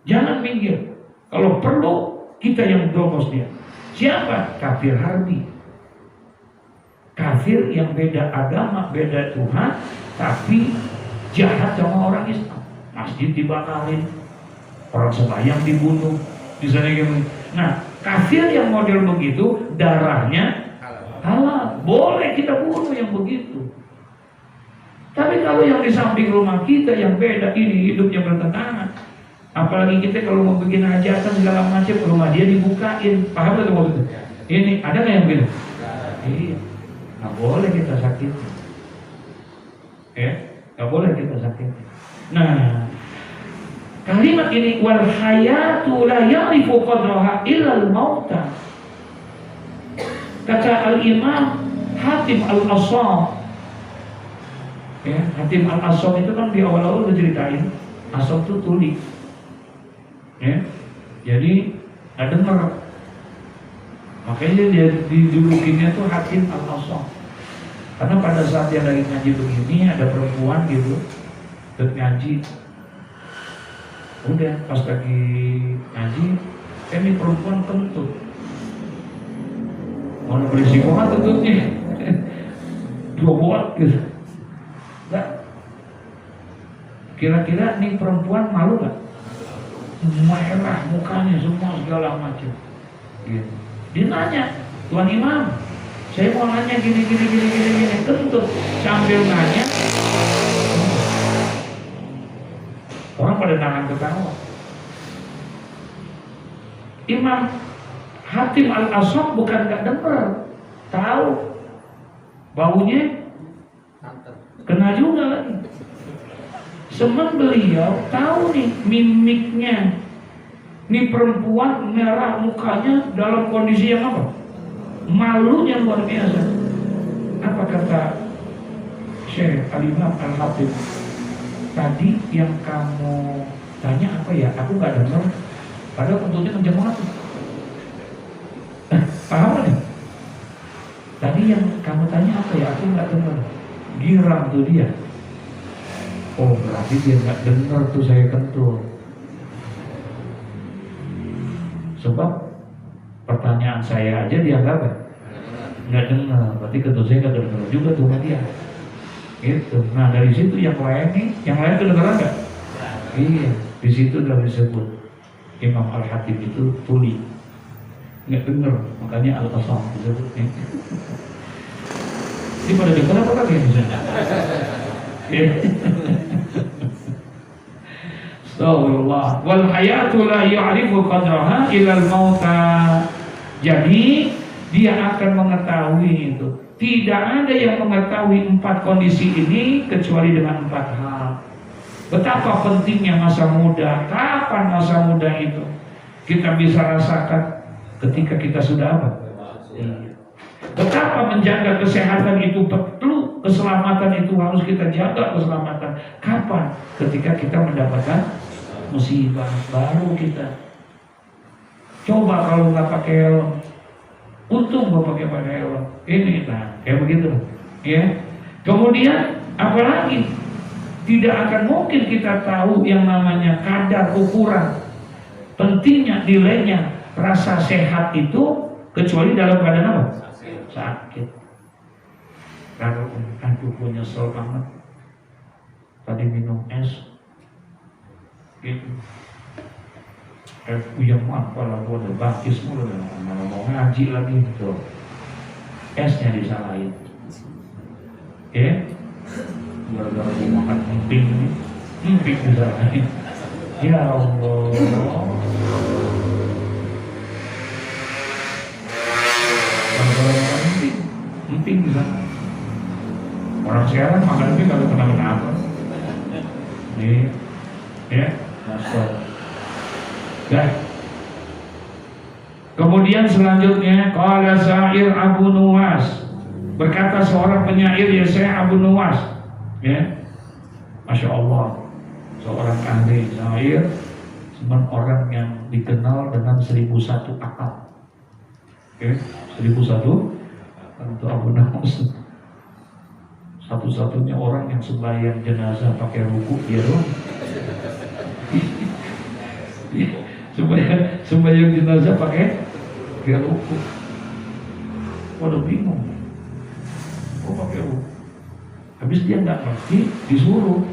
Jangan minggir. Kalau perlu kita yang domos dia. Siapa? Kafir harbi. Kafir yang beda agama, beda Tuhan, tapi jahat sama orang Islam. Masjid dibatalin, orang sembahyang dibunuh, di sana gitu. Nah, kafir yang model begitu, darahnya halal, boleh kita bunuh yang begitu. Tapi kalau yang di samping rumah kita yang beda, ini hidupnya bertentangan. Apalagi kita kalau mau bikin hajatan segala macam, rumah dia dibukain. Paham gak tuh? Ini ada nggak yang begitu? Iya. Nggak boleh kita sakiti. Nggak boleh kita sakiti. Nah, kalimat ini, wal hayatu la ya'rifu qadraha illa al-mauta. Kata Al-Imam Hatim Al-Asham. Hatim Al-Asham itu kan di awal-awal udah ceritain, Asham itu tuli. Jadi nggak dengar, makanya dia dijulukinya tuh Hatim Al-Asham. Karena pada saat dia lagi ngaji begini, ada perempuan gitu ikut ngaji. Udah pas lagi ngaji, ini perempuan kentut. Mana berisik banget kentutnya, 2 buat gitu. Nggak. Kira-kira nih perempuan malu nggak? Merah mukanya semua segala macam. Gitu. Dia nanya, Tuan Imam, saya mau nanya gini, kentut. Sambil nanya, orang pada nahan ketawa. Imam Hatim Al-Asham bukan gak dengar, tahu baunya kena juga lagi. Semen beliau tahu nih mimiknya, nih perempuan merah mukanya dalam kondisi yang apa? Malunya luar biasa. Apa kata Syekh Al-Imam Al-Hatib? Tadi yang kamu tanya apa ya? Aku gak dengar. Padahal kentutnya kencang banget. Paham nih? Tadi yang kamu tanya apa ya? Aku gak dengar. Girang tuh dia. Oh, berarti dia nggak dengar tuh saya kentut. Sebab pertanyaan saya aja dia nggak dengar. Berarti kentut saya nggak dengar juga tuh sama dia. Itu. Nah dari situ yang lain kedengaran nggak? Iya. Di situ udah disebut Imam Al-Hatib itu tuli, nggak dengar. Makanya Al-Asham disebutnya. Ini pada dengar apa lagi misalnya? Astagfirullah. Wal hayatu la ya'rifu qadraha ilal mauta. Jadi dia akan mengetahui itu. Tidak ada yang mengetahui 4 kondisi ini kecuali dengan 4 hal. Betapa pentingnya masa muda. Kapan masa muda itu? Kita bisa rasakan ketika kita sudah apa? Betapa menjaga kesehatan itu perlu, keselamatan itu harus kita jaga keselamatan. Kapan? Ketika kita mendapatkan musibah, baru kita. Coba kalau nggak pakai helm, untung nggak pakai helm. Ini nah, kayak begitu, ya. Kemudian apalagi? Tidak akan mungkin kita tahu yang namanya kadar ukuran pentingnya nilainya rasa sehat itu kecuali dalam keadaan apa? Sakit. Kalau aku nyesel banget tadi minum es gitu, yang malah gua udah bangkis mulu, malah mau ngaji lagi gitu, esnya disalahin, ya, gara-gara gua makan emping disalahin, ya Allah. Emping bisa. Orang sekarang makan emping kalau kenapa-kenapa. Nih, ya, master. Kemudian selanjutnya, qala syair Abu Nuwas, berkata seorang penyair ya saya Abu Nuwas, ya, masya Allah, seorang ahli syair, cuman orang yang dikenal dengan 1001 akal. Oke, 1001 untuk Abu Nuwas, satu-satunya orang yang sembahyang jenazah pakai ruku dia doang. Sembahyang jenazah pakai ruku. Waduh bingung. Kok pakai ruku? Habis dia nggak ngerti, disuruh.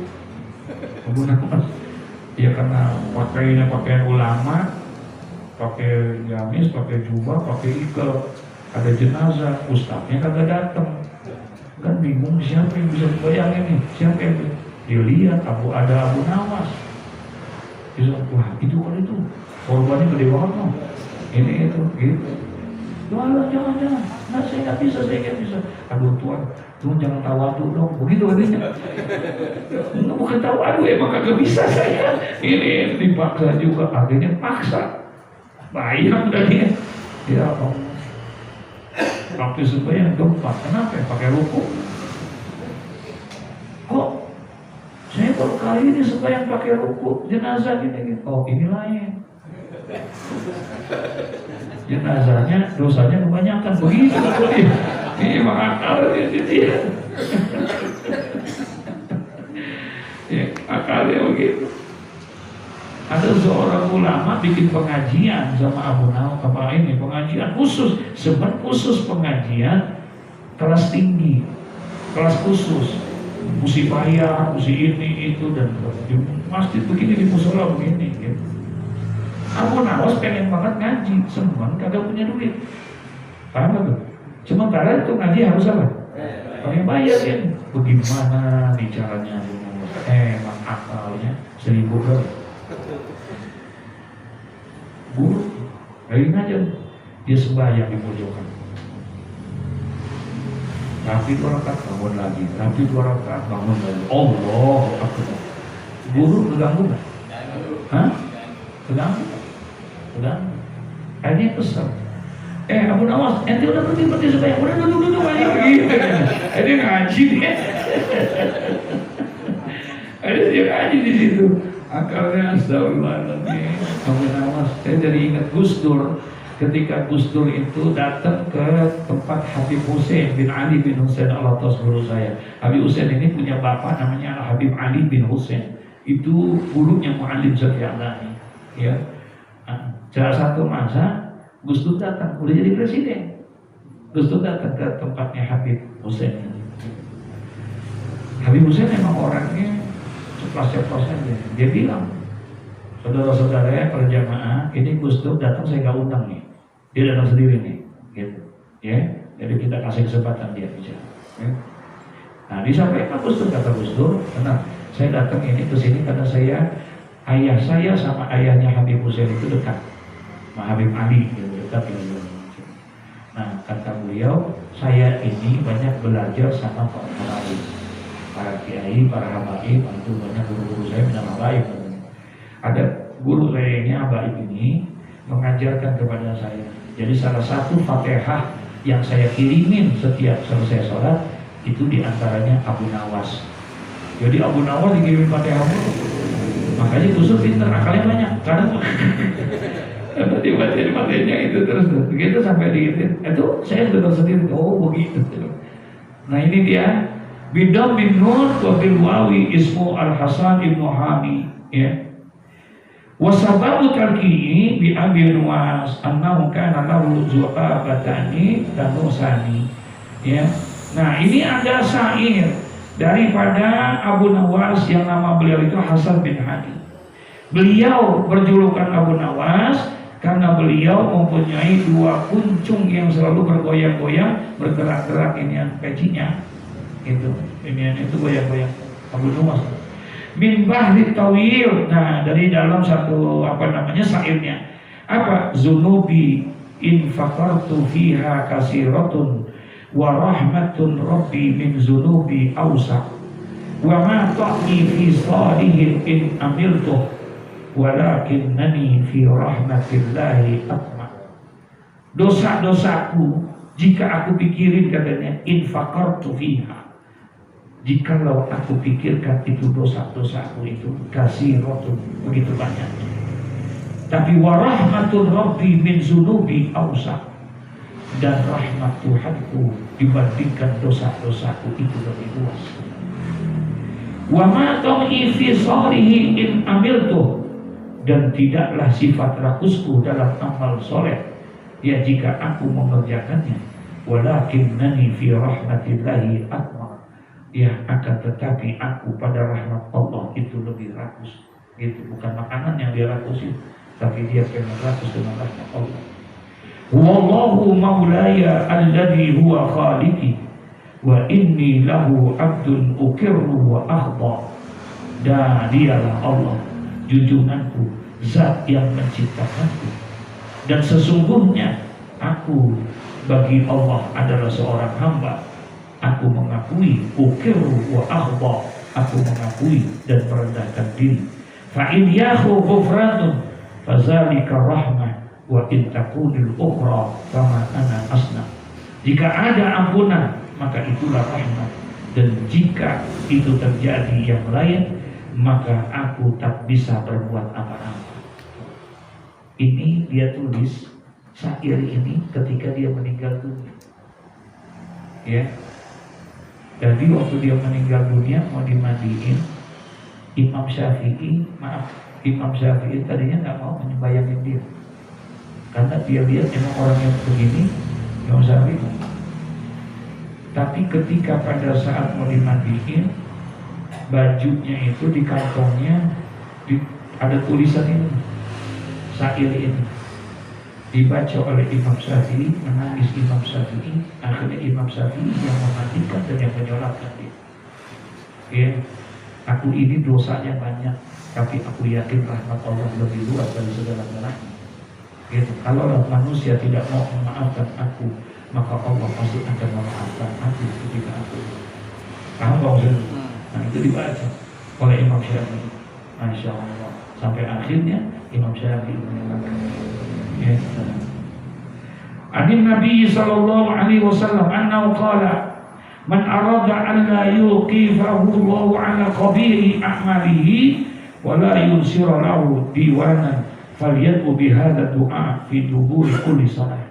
Abu Nuwas. Ya karena pakainya pakaian ulama, pakai gamis, pakai jubah, pakai ikel. Ada jenazah, ustaznya kagak datang. Kan bingung siapa yang bisa membayangin nih? Siapa yang dilihat ada Abu Nuwas. Dia wah itu kan itu korbannya gede banget loh. Ini itu gitu. Jangan. Nah saya nggak bisa. Aduh Tuhan jangan tawadu dong. Begitu katanya. Nggak bukan tawadu emang kagak bisa saya. Ini dipaksa juga. Akhirnya paksa. Bayang dari dia Allah. Waktu sembahyang gempa. Kenapa? Pakai ruku. Kok saya baru kali ini sembahyang pakai ruku jenazah gini. Oh ini lain. Jenazahnya dosanya kebanyakan begitu. Ini akal dia. Ya, akalnya begitu. Ada seorang ulama bikin pengajian sama Abu Nuwas, apa ini pengajian khusus, sebenarnya khusus pengajian kelas tinggi, kelas khusus, musi bayar, musi ini itu dan di masjid begini, di musola begini. Gitu. Abu Nuwas pengen banget ngaji, cuman kagak punya duit. Paham gak tuh? Sementara itu ngaji harus apa? Pakai bayar kan? Bagaimana nih caranya Abu Nuwas? Emang akalnya 1000 kali. Guru, lagi ngajar, dia sembahyang di pojokan. Rapi 2 rakaat bangun lagi, rapi 2 rakaat bangun lagi. Allah Akbar. Guru terganggu nggak? Hah? Terganggu? Akhirnya kesel. Abu Nuwas, ente udah berhenti sembahyang, udah duduk aja begitu. Akhirnya ngaji dia. Akhirnya dia ngaji di situ. Akalnya astagfirullahaladzim. Abu Nuwas, saya jadi ingat Gus Dur. Ketika Gus Dur itu datang ke tempat Habib Hussein bin Ali bin Hussein, Allah tahu guru saya. Habib Hussein ini punya bapak namanya Habib Ali bin Hussein. Itu gurunya Mu'allim Zaki'alani. Ya. Salah satu masa Gus Dur datang, udah jadi presiden. Gus Dur datang ke tempatnya Habib Hussein. Habib Hussein memang orangnya ceplas-ceplos aja. Dia bilang, saudara-saudara ya berjamaah, ini Gus Dur datang saya nggak undang nih. Dia datang sendiri nih, gitu. Ya, jadi kita kasih kesempatan dia bicara. Ya. Nah disampaikan Gus Dur, kata Gus Dur, benar. Saya datang ini ke sini karena ayah saya sama ayahnya Habib Hussein itu dekat, sama Habib Ali gitu, dekat gitu. Nah kata beliau, saya ini banyak belajar sama para kiai, para habaib, itu banyak guru-guru saya minta habaib. Ada guru saya ini habaib ini mengajarkan kepada saya. Jadi salah satu Fatihah yang saya kirimin setiap selesai sholat itu diantaranya Abu Nawas. Jadi Abu Nawas dikirimin Fatihah, makanya Gus Dur pinter, akalnya banyak. Kadang dibaca Fatihahnya itu terus begitu sampai dikirim. Itu saya dengar sendiri. Oh begitu. Nah ini dia bidam bin Nur wa bil wawi ismu Al Hasan ibnu Hami, ya. Wasababu tarkihi bi Abi Nuwas annahu kana lahu zu'abatani tanusani, ya. Nah ini ada syair daripada Abu Nawas yang nama beliau itu Hasan bin Hadi. Beliau berjulukan Abu Nawas karena beliau mempunyai dua kuncung yang selalu bergoyang-goyang, bergerak-gerak ini yang pecinya itu, ini itu goyang-goyang. Abu Nawas min bahri tawil. Nah dari dalam satu syairnya apa, zunubi in fakartu fiha kasiratun wa rahmatun rabbi min zunubi awsa wa ma ta'ni fi salihin in amiltuh walakinnani fi rahmatillahi atma. Dosa-dosaku jika aku pikirin, katanya, in fakartu fiha, jikalau aku pikirkan itu dosa-dosaku itu kasiratun, begitu banyak, tapi warahmatul rabbi min zunubi awsa, dan rahmat Tuhanku dibandingkan dosa-dosaku itu lebih luas. Wa ma tam'i fi salihi in amiltu, dan tidaklah sifat rakusku dalam amal soleh ya jika aku mengerjakannya, walakinnani fi rahmatillahi atma, ya akan tetapi aku pada rahmat Allah itu lebih rakus. Itu bukan makanan yang dia rakusin, tapi dia pengen rakus dengan rahmat Allah. Wallahu maulaya alladhi huwa khaliqi wa inni lahu abdun ukirru wa akhda. Dan dialah Allah junjunganku, zat yang menciptakanku, dan sesungguhnya aku bagi Allah adalah seorang hamba. Aku mengakui, ukirru wa akhda, aku mengakui dan merendahkan diri. Fa in yahu ghufranun fazalika rahmah wa in takunil ukhra kama ana asna. Jika ada ampunan maka itulah rahmat, dan jika itu terjadi yang lain maka aku tak bisa berbuat apa-apa. Ini dia tulis syair ini ketika dia meninggal dunia, ya. Jadi waktu dia meninggal dunia mau dimandiin, Imam Syafi'i tadinya nggak mau membayangin dia, karena dia lihat memang orang yang begini, Imam Syafi'i. Tapi ketika pada saat mau dimandiin, bajunya itu di kantongnya ada tulisan ini, syair ini dibaca oleh Imam Syafi'i, menangis Imam Syafi'i. Akhirnya Imam Syafi'i yang memandikan dan yang menyolatkan dia. Ya, aku ini dosanya banyak, tapi aku yakin rahmat Allah lebih luas dari segala-galanya. Gitu. Kalau manusia tidak mau memaafkan aku, maka Allah pasti akan memaafkan aku ketika aku. Paham Bang? Nah itu dibaca oleh Imam Syafi'i. Masya Allah. Sampai akhirnya Imam Syafi'i menyatakan, ya. Anin Nabi sallallahu alaihi wasallam annahu qala man arada an la yuqifahu Allahu ala qabiri a'malihi wa la yunsira lahu diwanan falyad'u bihadza du'a fi duburi kulli salat.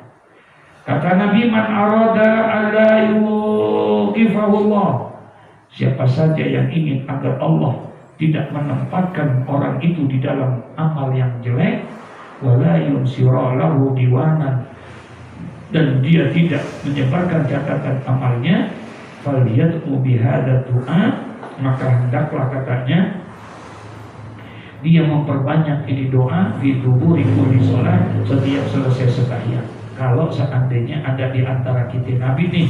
Kata Nabi, man arada an la yuqifahu Allah, siapa saja yang ingin agar Allah tidak menempatkan orang itu di dalam amal yang jelek, wala yunsira lahu diwanan, dan dia tidak menyebarkan catatan amalnya, falyad'u bihadza du'a, maka hendaklah katanya dia memperbanyak ini doa di duburi kulli salat, setiap selesai sembahyang. kalau seandainya ada di antara kita, Nabi nih,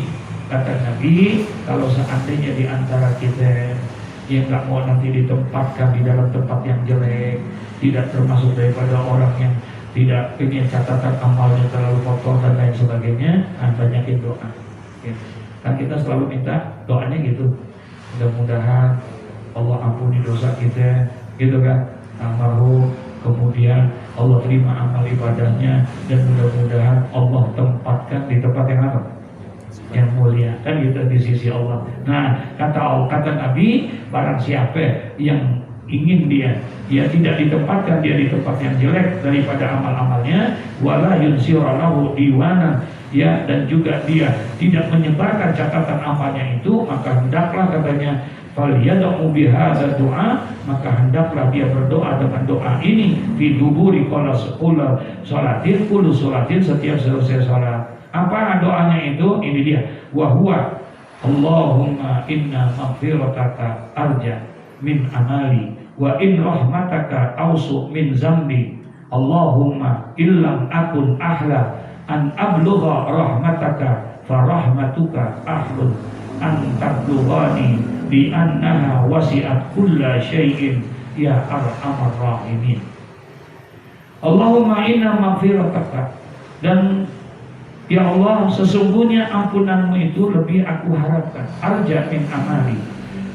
kata Nabi, kalau seandainya di antara kita yang nggak mau nanti ditempatkan di dalam tempat yang jelek, tidak termasuk daripada orang yang tidak ingin catatan amalnya terlalu kotor dan lain sebagainya, banyakin doa. Ya. Kan kita selalu minta doanya gitu, mudah-mudahan Allah ampuni dosa kita, gitu kan, almarhum, kemudian Allah terima amal ibadahnya, dan mudah-mudahan Allah tempatkan di tempat yang apa? Yang mulia, kan gitu di sisi Allah. Nah, kata Nabi, barang siapa yang ingin dia tidak ditempatkan dia di tempat yang jelek daripada amal-amalnya, wala yunsiralahu diwana, ya, dan juga dia tidak menyebarkan catatan amalnya itu, maka hendaklah katanya falyad'u bihadza doa, maka hendaklah dia berdoa dengan doa ini fi duburi sholatin, kullu sholatin, setiap selesai sholat. Apa doanya itu? Ini dia, wa huwa Allahumma inna maghfirataka arja min amali wa in rahmataka awsu min zambi, Allahumma illam akun ahla an ablugha rahmataka fa rahmatuka ahlun an tablughani bi annaha wasi'at kulla syai'in ya arhamar rahimin. Allahumma inna maghfirataka, dan ya Allah, sesungguhnya ampunanmu itu lebih aku harapkan, arja min amali,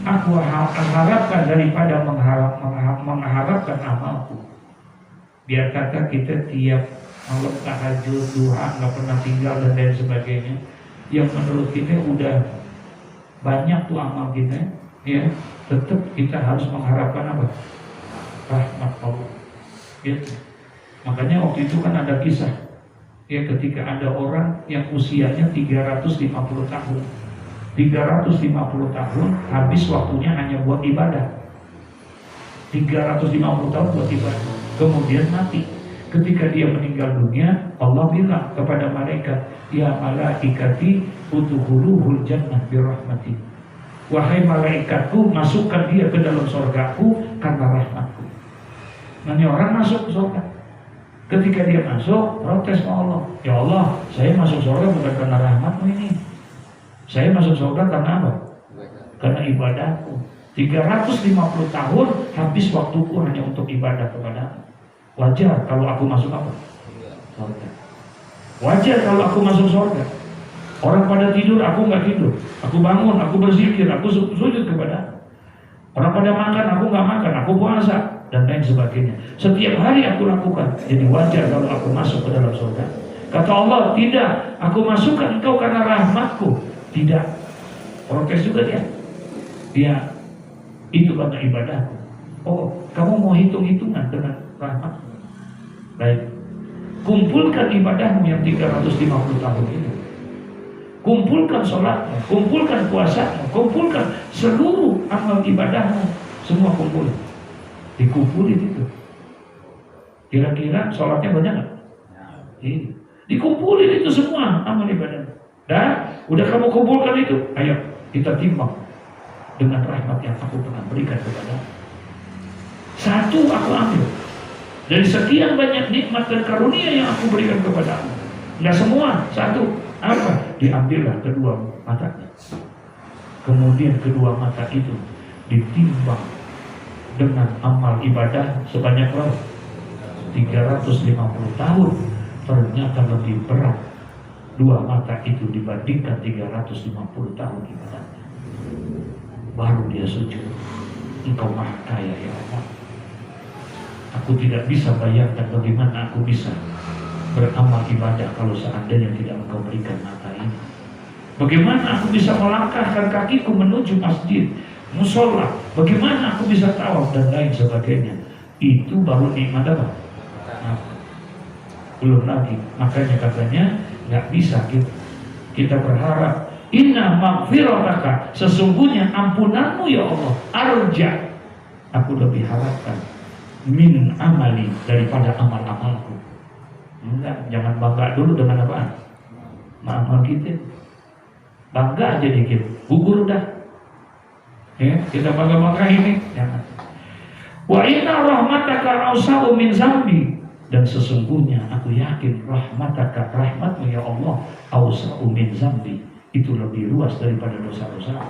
aku harapkan daripada mengharapkan amalku. Biar kata kita tiap malam tahajud, duha, nggak pernah tinggal dan lain sebagainya, yang menurut kita udah banyak tuh amal kita, ya, tetap kita harus mengharapkan apa? Rahmat Allah. Ya. Makanya waktu itu kan ada kisah, ya, ketika ada orang yang usianya 350 tahun 350 tahun habis waktunya hanya buat ibadah, 350 tahun buat ibadah, kemudian mati. Ketika dia meninggal dunia, Allah bilang kepada malaikat, ya malaikati udkhuluhul jannah birahmati, wahai malaikatku, masukkan dia ke dalam surgaku karena rahmatku. Nanti orang masuk ke surga, ketika dia masuk, protes sama Allah, ya Allah, saya masuk surga bukan karena rahmatmu ini, saya masuk surga karena apa? Karena ibadahku. 350 tahun habis waktuku hanya untuk ibadah kepada. Wajar kalau aku masuk apa? Surga. Wajar kalau aku masuk surga. Orang pada tidur, aku nggak tidur. Aku bangun, aku berzikir, aku sujud kepada. Orang pada makan, aku nggak makan, aku puasa, dan lain sebagainya. Setiap hari aku lakukan. Jadi wajar kalau aku masuk ke dalam surga. Kata Allah, tidak, aku masukkan engkau karena rahmatku. Tidak. Protes juga dia. Dia itu karena ibadahku. Oh, kamu mau hitung-hitungan dengan rahmatku? Baik. Kumpulkan ibadahmu yang 350 tahun itu. Kumpulkan sholatmu, kumpulkan puasamu, kumpulkan seluruh amal ibadahmu, semua kumpul. Dikumpulin itu. Kira-kira sholatnya banyak nggak? Ini. Dikumpulin itu semua amal ibadah. Dan udah kamu kumpulkan itu, ayo kita timbang dengan rahmat yang aku pernah berikan kepada. Satu aku ambil dari sekian banyak nikmat dan karunia yang aku berikan kepadamu. Nggak semua, satu. Apa? Diambillah kedua matanya. Kemudian kedua mata itu ditimbang dengan amal ibadah sebanyak berapa? 350 tahun. Ternyata lebih berat dua mata itu dibandingkan 350 tahun ibadahnya. Baru dia sujud. Engkau maha kaya ya Allah. Aku tidak bisa bayangkan bagaimana aku bisa beramal ibadah kalau seandainya tidak engkau berikan mata ini. Bagaimana aku bisa melangkahkan kakiku menuju masjid, musola, bagaimana aku bisa tawaf dan lain sebagainya. Itu baru nikmat apa? Nah, belum lagi. Makanya katanya nggak bisa kita berharap inna maghfirataka, sesungguhnya ampunanmu ya Allah, arja, aku lebih harapkan min amali, daripada amal-amalku. Enggak, jangan bangga dulu dengan apaan? Amal kita. Bangga aja dikit, gugur udah. Ya, kita bangga-bangga ini, jangan. Wa inna rahmataka awsa'u min zambi, dan sesungguhnya aku yakin rahmataka, rahmatmu ya Allah, awsa'u min zambi, itu lebih luas daripada dosa-dosa.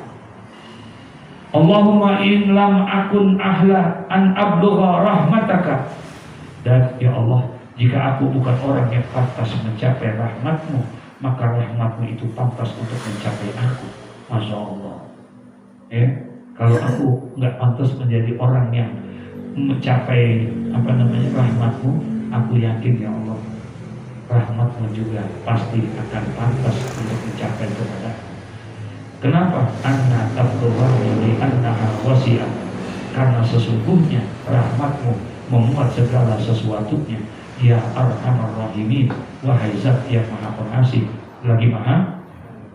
Allahumma in lam akun ahla an ablugha rahmataka, dan ya Allah, jika aku bukan orang yang pantas mencapai rahmatmu, maka rahmatmu itu pantas untuk mencapai aku. Masya Allah. Ya, kalau aku nggak pantas menjadi orang yang mencapai rahmatmu, aku yakin ya Allah, rahmatmu juga pasti akan pantas untuk mencapai kepada aku. Kenapa? Anna tabduhani annaha wasi'ah, karena sesungguhnya rahmatmu memuat segala sesuatunya. Ya arhamar rahimin, wahai zat yang maha pengasih lagi maha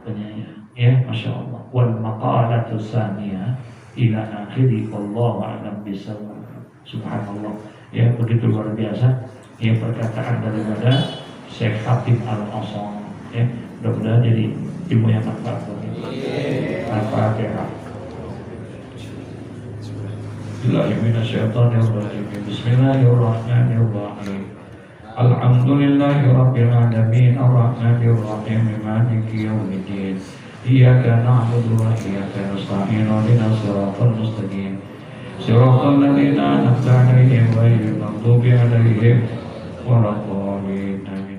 penyayang. Ya, Masya Allah. Wal maqalatu tsaniyah ila akhiri, wallahu a'lam bishawab. Subhanallah. Ya, begitu luar biasa ya perkataan daripada Syekh Khatib Al-Asam. Ya, mudah-mudahan jadi ilmu yang manfaat buat kita. Al-Fatihah. Bismillahirrahmanirrahim. Alhamdulillahi rabbil alamin, arrahmanir rahim, maliki yaumiddin. Iyyaka na'budu wa iyyaka nasta'in, ihdinas siratal mustaqim. Siratal ladzina an'amta 'alaihim ghairil maghdubi 'alaihim waladdallin. Amin.